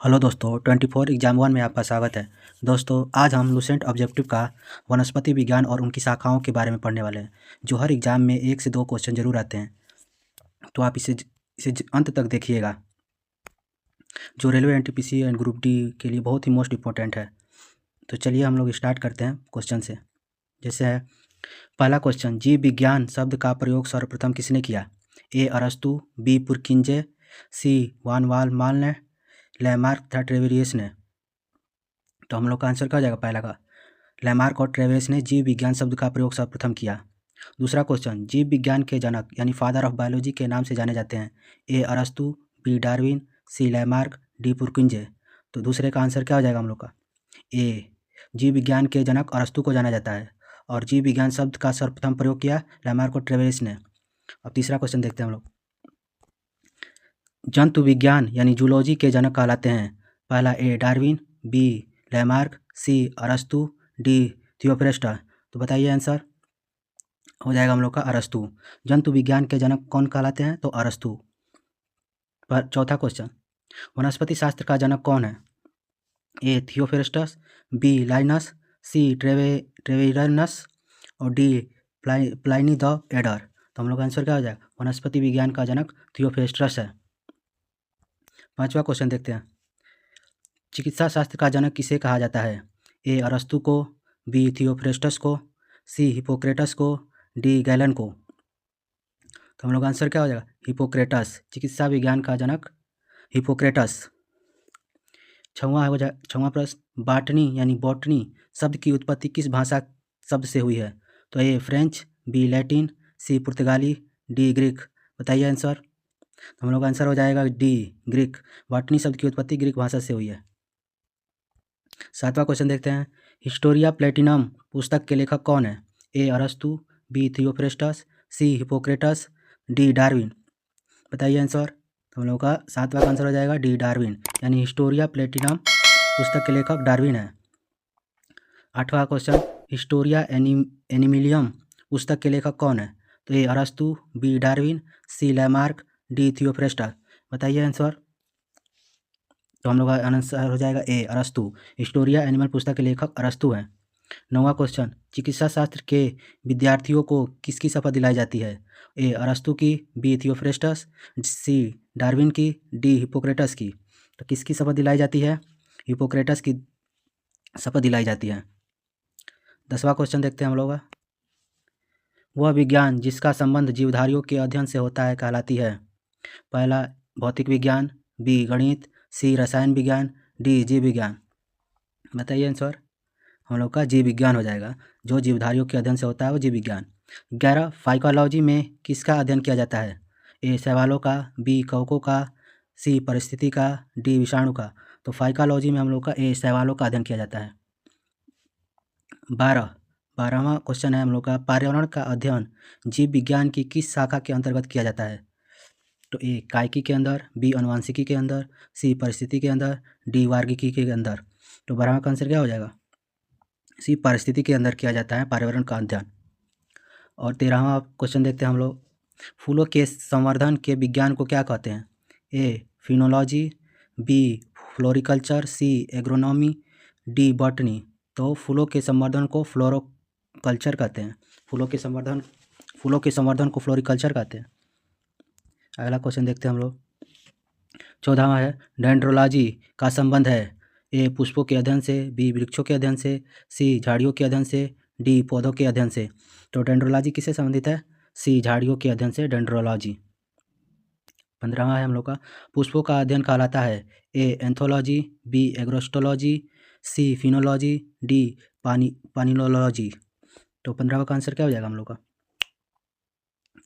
Hello दोस्तों, 24 exam 1 में आपका स्वागत है। दोस्तों, आज हम लुसेंट ऑब्जेक्टिव का वनस्पति विज्ञान और उनकी शाखाओं के बारे में पढ़ने वाले हैं, जो हर एग्जाम में 1 से 2 क्वेश्चन जरूर आते हैं। तो आप इसे अंत तक देखिएगा, जो railway NTPC and group D के लिए बहुत ही मोस्ट इंपॉर्टेंट है। तो चलिए हम लोग स्टार्ट करते हैं क्वेश्चन से। जैसे है पहला क्वेश्चन, जीव विज्ञान शब्द का प्रयोग सर्वप्रथम किसने किया? ए अरस्तु, बी पुरकिंजे, सी वान वाल माल ने, लैमार्क तथा ट्रेवेरियस ने। तो हम लोग का आंसर क्या हो जाएगा? पहला का लैमार्क और ट्रेवेरियस ने जीव विज्ञान शब्द का प्रयोग सर्वप्रथम किया। दूसरा क्वेश्चन, जीव विज्ञान के जनक यानी फादर ऑफ बायोलॉजी के नाम से जाने जाते हैं? ए अरस्तु, बी डार्विन, सी लैमार्क, डी पुरकिंजे। तो दूसरे का आंसर क्या हो जाएगा हम लोग का? ए, जीव विज्ञान के जनक अरस्तु को जाना जाता है और जीव विज्ञान शब्द का सर्वप्रथम प्रयोग किया लैमार्क और ट्रेवेरियस ने। अब तीसरा क्वेश्चन देखते हैं हम लोग। जंतु विज्ञान यानी जूलॉजी के जनक कहलाते हैं? पहला ए डार्विन, बी लैमार्क, सी अरस्तु, डी थियोफ्रेस्टा। तो बताइए आंसर हो जाएगा हम लोग का अरस्तु। जंतु विज्ञान के जनक कौन कहलाते हैं? तो अरस्तु। पर चौथा क्वेश्चन, वनस्पति शास्त्र का जनक कौन है? ए थियोफ्रेस्टस, बी लाइनस, सी ट्रेवेरनस और डी प्लाइनी द एडर। तो हम लोग का आंसर क्या हो जाएगा? वनस्पति विज्ञान का जनक थियोफ्रेस्टस है। पांचवा क्वेश्चन देखते हैं, चिकित्सा शास्त्र का जनक किसे कहा जाता है? ए अरस्तु को, बी थियोफ्रेस्टस को, सी हिपोक्रेटस को, डी गैलन को। तो हम लोग आंसर क्या हो जाएगा? हिपोक्रेटस। चिकित्सा विज्ञान का जनक हिपोक्रेटस। छठवां प्रश्न, बाटनी यानी बॉटनी शब्द की उत्पत्ति किस भाषा शब्द से हुई है? तो ए फ्रेंच, बी लैटिन, सी पुर्तगाली, डी ग्रीक। बताइए आंसर। तो हम लोग आंसर हो जाएगा डी ग्रीक। बॉटनी शब्द की उत्पत्ति ग्रीक भाषा से हुई है। सातवां क्वेश्चन देखते हैं, हिस्टोरिया प्लेटिनम पुस्तक के लेखक कौन है? ए अरस्तु, बी थियोफ्रेस्टस, सी हिपोक्रेटस, डी डार्विन। बताइए आंसर। तो हम लोग का सातवां का आंसर हो जाएगा डी डार्विन, यानी हिस्टोरिया प्लेटिनम पुस्तक के लेखक डार्विन है। आठवां क्वेश्चन, हिस्टोरिया एनिमिलियम पुस्तक के लेखक कौन है? तो ए अरस्तु, बी डार्विन, सी लैमार्क, डी थियोफ्रेस्टा। बताइए आंसर। तो हम लोग का आंसर हो जाएगा ए अरस्तु। हिस्टोरिया एनिमल पुस्तक के लेखक अरस्तु हैं। नौवां क्वेश्चन, चिकित्सा शास्त्र के विद्यार्थियों को किसकी शपथ दिलाई जाती है? ए अरस्तु की, बी थियोफ्रेस्टस, सी डार्विन की, डी हिपोक्रेटस की। तो किसकी शपथ दिलाई जाती है? हिपोक्रेटस की शपथ दिलाई जाती है। 10वां क्वेश्चन देखते हैं हम लोग। वह विज्ञान जिसका संबंध जीवधारियों के अध्ययन से होता है कहलाती है? पहला भौतिक विज्ञान, बी गणित, सी रसायन विज्ञान, डी जीव विज्ञान। बताइए आंसर। हम लोग का जीव विज्ञान हो जाएगा। जो जीवधारियों के अध्ययन से होता है वो जीव विज्ञान। 11, फाइकोलॉजी में किसका अध्ययन किया जाता है? ए शैवालों का, बी कवकों का, सी परिस्थिति का, डी विषाणु का। तो फाइकोलॉजी में हम लोग का ए शैवालों का अध्ययन किया जाता है। 12वां क्वेश्चन है हम लोग का, पर्यावरण का अध्ययन जीव विज्ञान की किस शाखा के अंतर्गत किया जाता है? तो ए कायिकी के अंदर, बी अनुवांशिकी के अंदर, सी परिस्थिति के अंदर, डी वार्गिकी के अंदर। तो 12वां का आंसर क्या हो जाएगा? सी परिस्थिति के अंदर किया जाता है पर्यावरण का अध्ययन। और 13वां क्वेश्चन देखते हैं हम लोग, फूलों के संवर्धन के विज्ञान को क्या कहते हैं? ए फिनोलॉजी, बी फ्लोरिकल्चर, सी एग्रोनॉमी, डी बॉटनी। तो फूलों के संवर्धन को फ्लोरोकल्चर कहते हैं। फूलों के संवर्धन को फ्लोरिकल्चर कहते हैं। अगला क्वेश्चन देखते हैं हम लोग। 14वां है, डेंड्रोलॉजी का संबंध है? ए पुष्पों के अध्ययन से, बी वृक्षों के अध्ययन से, सी झाड़ियों के अध्ययन से, डी पौधों के अध्ययन से। तो डेंड्रोलॉजी किससे संबंधित है? सी झाड़ियों के अध्ययन से डेंड्रोलॉजी। 15वां है हम लोग का, पुष्पों का अध्ययन कहलाता है? ए एंथोलॉजी, बी एग्रोस्टोलॉजी, सी फिनोलॉजी, डी पानिनोलॉजी। तो 15वां का आंसर क्या हो जाएगा हम लोग का?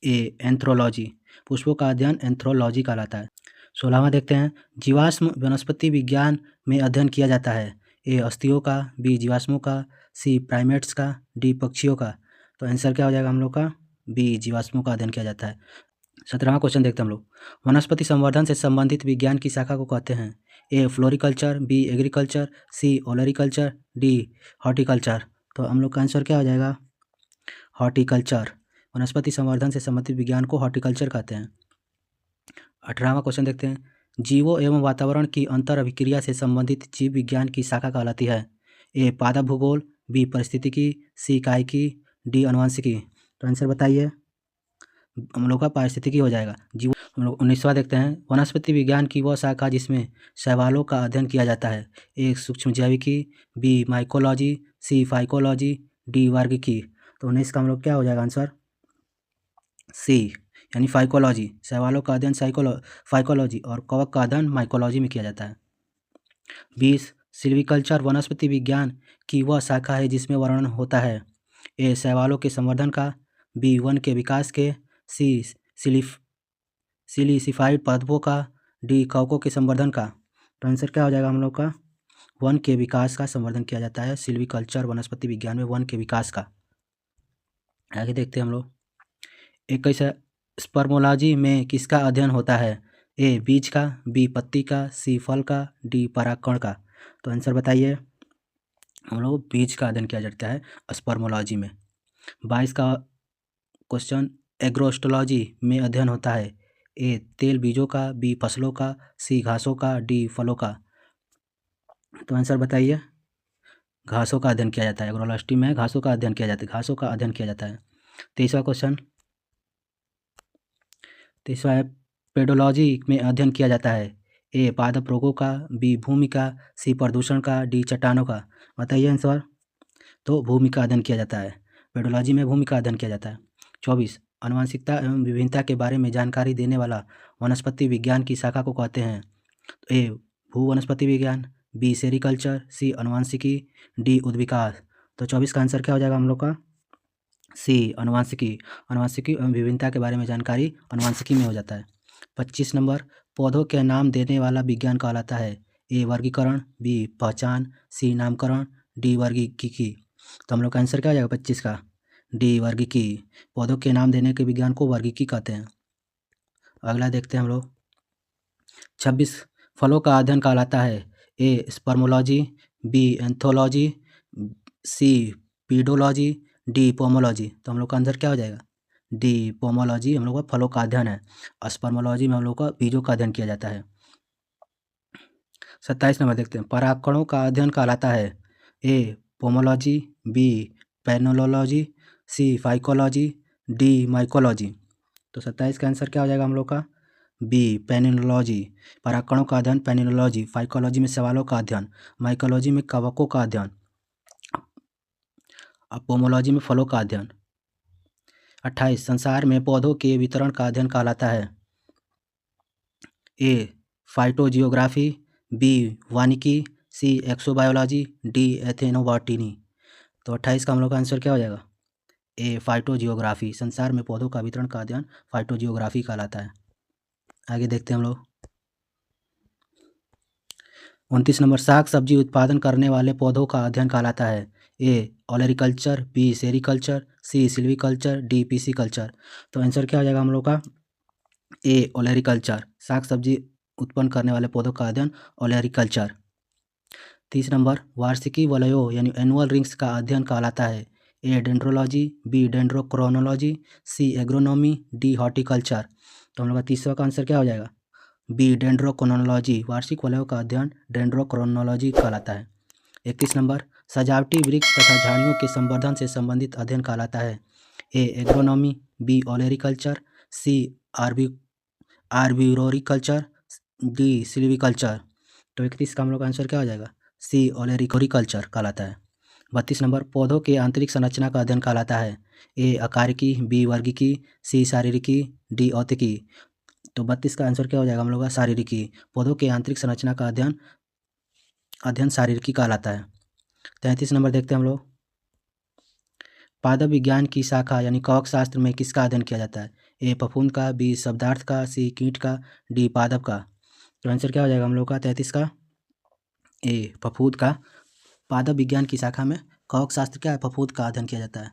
ए एंथ्रोलॉजी। पुष्पों का अध्ययन एंथ्रोलॉजी कहलाता है। 16वां देखते हैं, जीवाश्म वनस्पति विज्ञान में अध्ययन किया जाता है? ए अस्थियों का, बी जीवाश्मों का, सी प्राइमेट्स का, डी पक्षियों का। तो आंसर क्या हो जाएगा हम लोग का? बी जीवाश्मों का अध्ययन किया जाता है। 17वां क्वेश्चन देखते हैं हम लोग, वनस्पति संवर्धन से संबंधित विज्ञान की शाखा को कहते हैं? ए फ्लोरिकल्चर, बी एग्रीकल्चर, सी ओलरिकल्चर, डी हॉर्टिकल्चर। तो हम लोग का आंसर क्या हो जाएगा? हॉर्टिकल्चर। वनस्पति संवर्धन से संबंधित विज्ञान को हॉर्टिकल्चर कहते हैं। 18वां क्वेश्चन देखते हैं, जीवों एवं वातावरण की अंतर अभिक्रिया से संबंधित जीव विज्ञान की शाखा कहलाती है? ए पादप भूगोल, बी परिस्थितिकी, सी इकाइकी, डी आनुवंशिकी। तो आंसर बताइए। हम लोग का पारिस्थितिकी हो जाएगा। जीव हम लोग 19वां देखते हैं। वनस्पति विज्ञान की वह शाखा जिसमें शैवालों का अध्ययन किया जाता है? ए सूक्ष्म जैविकी, बी माइकोलॉजी, सी फाइकोलॉजी, डी वर्गिकी। तो 19 का हम लोग क्या हो जाएगा आंसर? सी यानी फाइकोलॉजी। शैवालों का अध्ययन फाइकोलॉजी और कवक का अध्ययन माइकोलॉजी में किया जाता है। 20 सिल्वीकल्चर वनस्पति विज्ञान की वह शाखा है जिसमें वर्णन होता है? ए शैवालों के संवर्धन का, बी वन के विकास के, सी सिलिसिफाइड पादपों का, डी कवकों के संवर्धन का। तो आंसर क्या हो जाएगा हम लोग का? वन के विकास का संवर्धन किया जाता है सिल्वीकल्चर वनस्पति विज्ञान में, वन के विकास का। आगे देखते हैं हम लोग। 21 स्पर्मोलॉजी में किसका अध्ययन होता है? ए बीज का, बी पत्ती का, सी फल का, डी परागकण का। तो आंसर बताइए। हम लोग बीज का अध्ययन किया जाता है स्पर्मोलॉजी में। 22 का क्वेश्चन एग्रोस्टोलॉजी में अध्ययन होता है? ए तेल बीजों का, बी फसलों का, सी घासों का, डी फलों का। तो आंसर बताइए। घासों का अध्ययन किया जाता है। एग्रोलॉजी में घासों का अध्ययन किया जाता है, घासों का अध्ययन किया जाता है। 23वां क्वेश्चन। 23वां है पेडोलॉजी में अध्ययन किया जाता है? ए पादप रोगों का, बी भूमि का, सी प्रदूषण का, डी चट्टानों का। बताइए आंसर। तो भूमि का अध्ययन किया जाता है। पेडोलॉजी में भूमि का अध्ययन किया जाता है। 24 आनुवंशिकता एवं विभिन्नता के बारे में जानकारी देने वाला वनस्पति विज्ञान की शाखा को कहते हैं? ए भू वनस्पति विज्ञान, बी सेरिकल्चर, सी आनुवंशिकी, डी उद्विकास। तो 24 का आंसर क्या हो जाएगा हम लोग का? सी आनुवंशिकी। आनुवंशिकी एवं विभिन्नता के बारे में जानकारी आनुवंशिकी में हो जाता है। 25 नंबर पौधों के नाम देने वाला विज्ञान कहलाता है? ए वर्गीकरण, बी पहचान, सी नामकरण, डी वर्गीकी। तो हम लोग का आंसर क्या हो जाएगा 25 का? डी वर्गीकी। पौधों के नाम देने के विज्ञान को वर्गीकी कहते हैं। अगला देखते हैं हम लोग। 26 फलों का अध्ययन कहलाता है? ए स्पर्मोलॉजी, बी एंथोलॉजी, सी पीडोलॉजी, डी पोमोलॉजी। तो हम लोग का आंसर क्या हो जाएगा? डी पोमोलॉजी हम लोग का फलों का अध्ययन है। स्पर्मोलॉजी में हम लोग का बीजों का अध्ययन किया जाता है। 27 नंबर देखते हैं। परागकणों का अध्ययन कहलाता है? ए पोमोलॉजी, बी पेनोलॉजी, सी फाइकोलॉजी, डी माइकोलॉजी। तो 27 का आंसर क्या हो जाएगा हम लोग का? बी पेनिनोलॉजी। परागकणों का अध्ययन पेनिनोलॉजी। फाइकोलॉजी में सवालों का अध्ययन, माइकोलॉजी में कवकों का अध्ययन, पोमोलॉजी में फलों का अध्ययन। 28 संसार में पौधों के वितरण का अध्ययन कहलाता है? ए फाइटोजियोग्राफी, बी वानिकी, सी एक्सोबायोलॉजी, डी एथेनोबॉटनी। तो 28 का हम लोग का आंसर क्या हो जाएगा? ए फाइटोजियोग्राफी। संसार में पौधों का वितरण का अध्ययन फाइटोजियोग्राफी कहलाता है। आगे देखते हैं हम लोग। 29 नंबर साग सब्जी उत्पादन करने वाले पौधों का अध्ययन कहलाता है? ए ओलेरिकल्चर, बी सेरिकल्चर, सी सिल्वीकल्चर, डी पीसीकल्चर। तो आंसर क्या हो जाएगा हम लोग का? ए ओलेरिकल्चर। साग सब्जी उत्पन्न करने वाले पौधों का अध्ययन ओलेरिकल्चर। 30 नंबर वार्षिकी वलयों यानी एनुअल रिंग्स का अध्ययन कहलाता है? ए डेंड्रोलॉजी, बी डेंड्रोक्रोनोलॉजी, सी एग्रोनॉमी, डी हॉर्टिकल्चर। तो हम लोग का तीसरा का आंसर क्या हो जाएगा? B dendrochronology. वार्षिक वलयों का अध्ययन डेंड्रोक्रोनोलॉजी कहलाता है। 31 नंबर सजावटी वृक्ष तथा झाड़ियों के संवर्धन से संबंधित अध्ययन कहलाता है? ए एग्रोनॉमी, बी ओलेरिकल्चर, सी आर्बिवोरिकल्चर, डी सिल्वीकल्चर। तो 31 का हम लोग का आंसर क्या हो जाएगा? सी ओलेरिकल्चर कहलाता है। 32 नंबर पौधों के आंतरिक संरचना का अध्ययन कहलाता है? ए आकारिकी, बी वर्गीकी, सी शारीरिकी, डी औतिकी। तो 32 का आंसर क्या हो जाएगा हम लोग का? शारीरिकी। पौधों के आंतरिक संरचना का अध्ययन शारीरिकी कहलाता है। 33 नंबर देखते हैं हम लोग। पादप विज्ञान की शाखा यानी कवक शास्त्र में किसका अध्ययन किया जाता है? ए फफूंद का, बी शब्दार्थ का, सी कीट का, डी पादप का। तो आंसर क्या हो जाएगा हम लोग का 33 का? ए फफूंद का। पादप विज्ञान की शाखा में कवक शास्त्र क्या है? फफूंद का अध्ययन किया जाता है।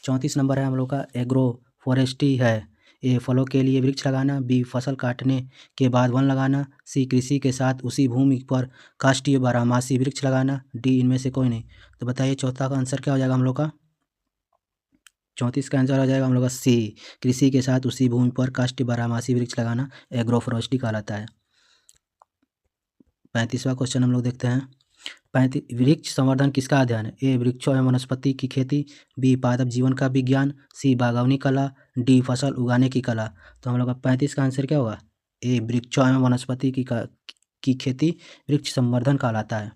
34 नंबर है हम लोग का एग्रो फॉरेस्ट्री है? ए फलों के लिए वृक्ष लगाना, बी फसल काटने के बाद वन लगाना, सी कृषि के साथ उसी भूमि पर काष्ठीय बारहमासी वृक्ष लगाना, डी इनमें से कोई नहीं। तो बताइए चौथा का आंसर क्या हो जाएगा हम लोग का? 34 का आंसर हो जाएगा हम लोग का सी कृषि के साथ उसी भूमि पर काष्ठीय बारहमासी वृक्ष लगाना एग्रो फॉरेस्ट्री कहलाता है। 35वां क्वेश्चन हम लोग देखते हैं। 35 वृक्ष संवर्धन किसका अध्ययन है? ए वृक्षों एवं वनस्पति की खेती, बी पादप जीवन का विज्ञान, सी बागवानी कला, डी फसल उगाने की कला। तो हम लोग का 35 का आंसर क्या होगा? ए वृक्षों एवं वनस्पति की खेती वृक्ष संवर्धन कहलाता है।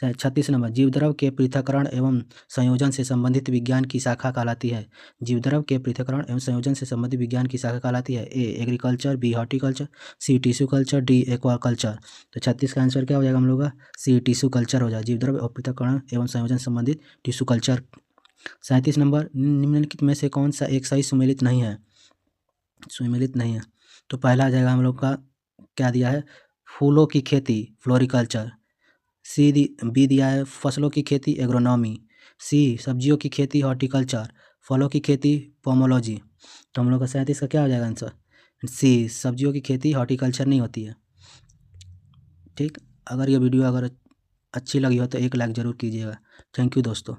36 नंबर, जीवद्रव के पृथक्करण एवं संयोजन से संबंधित विज्ञान की शाखा कहलाती है। जीवद्रव के पृथक्करण एवं संयोजन से संबंधित विज्ञान की शाखा कहलाती है। ए एग्रीकल्चर, बी हॉर्टिकल्चर, सी टिश्यू कल्चर, डी एक्वाकल्चर। तो 36 का आंसर क्या हो जाएगा हम लोग का? सी टिश्यू कल्चर हो जाएगा। जीवद्रव और पृथक्करण एवं संयोजन से संबंधित टिश्यू कल्चर। 37 नंबर, निम्नलिखित में से कौन सा एक सही सुमेलित नहीं है? सुमेलित नहीं है तो पहला आ जाएगा हम लोग का, क्या दिया है? फूलों की खेती फ्लोरिकल्चर, बी दिया है फसलों की खेती एग्रोनॉमी, सी सब्जियों की खेती हॉर्टिकल्चर, फलों की खेती पोमोलॉजी। तो हम लोग का 37 का क्या हो जाएगा आंसर? सी सब्जियों की खेती हॉर्टिकल्चर नहीं होती है। ठीक, अगर ये वीडियो अच्छी लगी हो तो एक लाइक ज़रूर कीजिएगा। थैंक यू दोस्तों।